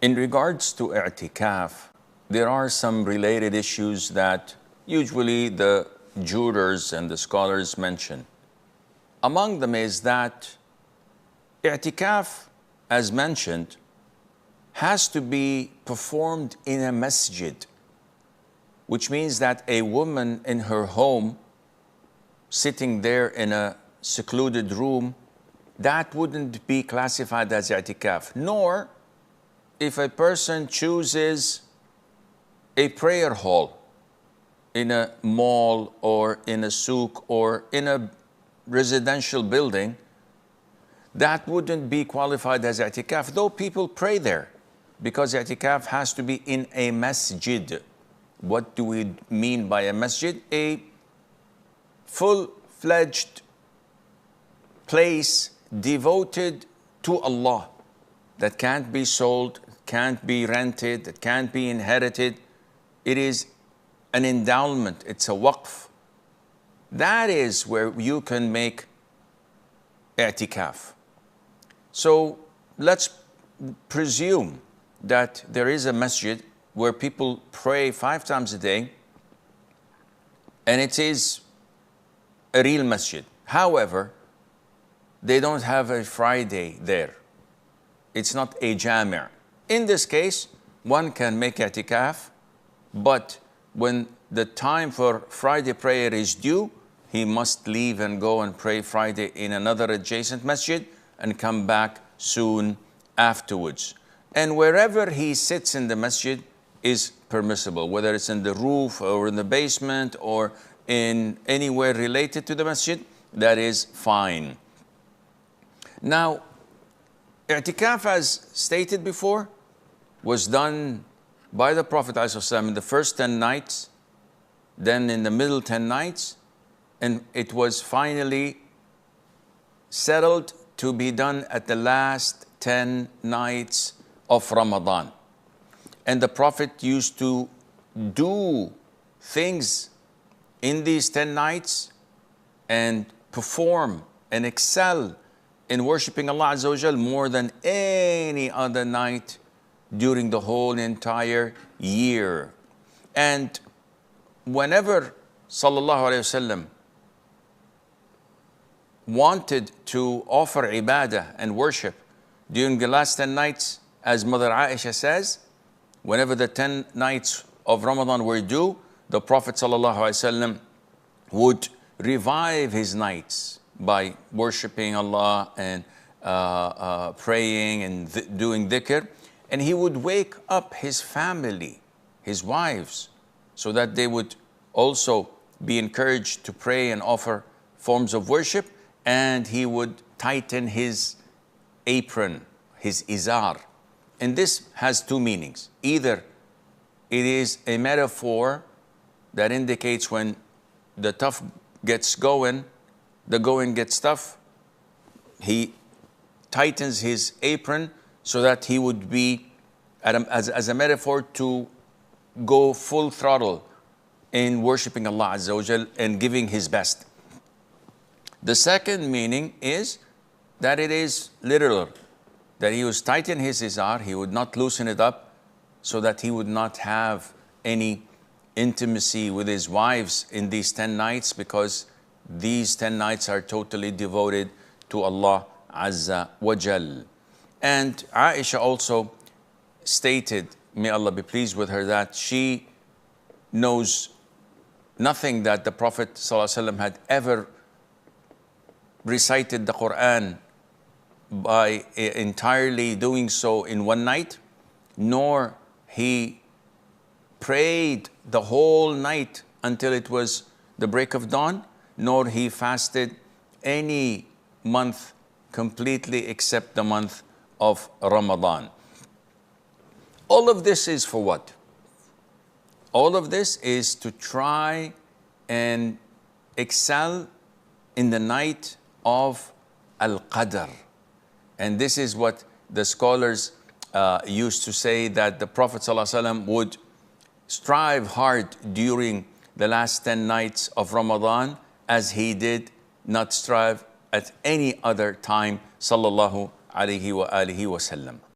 In regards to i'tikaf, there are some related issues that usually the jurors and the scholars mention. Among them is that i'tikaf, as mentioned, has to be performed in a masjid, which means that a woman in her home, sitting there in a secluded room, that wouldn't be classified as i'tikaf. Nor if a person chooses a prayer hall in a mall or in a souk or in a residential building, that wouldn't be qualified as i'tikaf, though people pray there, because i'tikaf has to be in a masjid. What do we mean by a masjid? A full-fledged place devoted to Allah, that can't be sold, can't be rented, that can't be inherited. It is an endowment, it's a waqf. That is where you can make i'tikaf. So let's presume that there is a masjid where people pray 5 times a day, and it is a real masjid. However, they don't have a Friday there. It's not a jami'. In this case, one can make i'tikaf, but when the time for Friday prayer is due, he must leave and go and pray Friday in another adjacent masjid and come back soon afterwards. And wherever he sits in the masjid is permissible, whether it's in the roof or in the basement or in anywhere related to the masjid, that is fine. Now, i'tikaf, as stated before, was done by the Prophet ﷺ in the first 10 nights, then in the middle 10 nights, and it was finally settled to be done at the last 10 nights of Ramadan. And the Prophet used to do things in these 10 nights and perform and excel in worshiping Allah Azza wa Jal more than any other night during the whole entire year. And whenever Sallallahu Alaihi Wasallam wanted to offer ibadah and worship during the last 10 nights, as Mother Aisha says, whenever the 10 nights of Ramadan were due, the Prophet Sallallahu Alaihi Wasallam would revive his nights by worshiping Allah and praying and doing dhikr. And he would wake up his family, his wives, so that they would also be encouraged to pray and offer forms of worship. And he would tighten his apron, his izar. And this has 2 meanings. Either it is a metaphor that indicates when the tough gets going, the going gets tough. He tightens his apron so that he would be, as a metaphor, to go full throttle in worshiping Allah Azza wa Jal and giving his best. The second meaning is that it is literal, that he was tightening his izar, he would not loosen it up, so that he would not have any intimacy with his wives in these 10 nights, because these 10 nights are totally devoted to Allah Azza wa Jal. And Aisha also stated, may Allah be pleased with her, that she knows nothing that the Prophet ﷺ had ever recited the Quran by entirely doing so in one night, nor he prayed the whole night until it was the break of dawn, nor he fasted any month completely except the month of Ramadan. All of this is for what? All of this is to try and excel in the night of Al-Qadr. And this is what the scholars used to say, that the Prophet ﷺ would strive hard during the last 10 nights of Ramadan, as he did not strive at any other time, sallallahu alaihi wa alihi wasallam.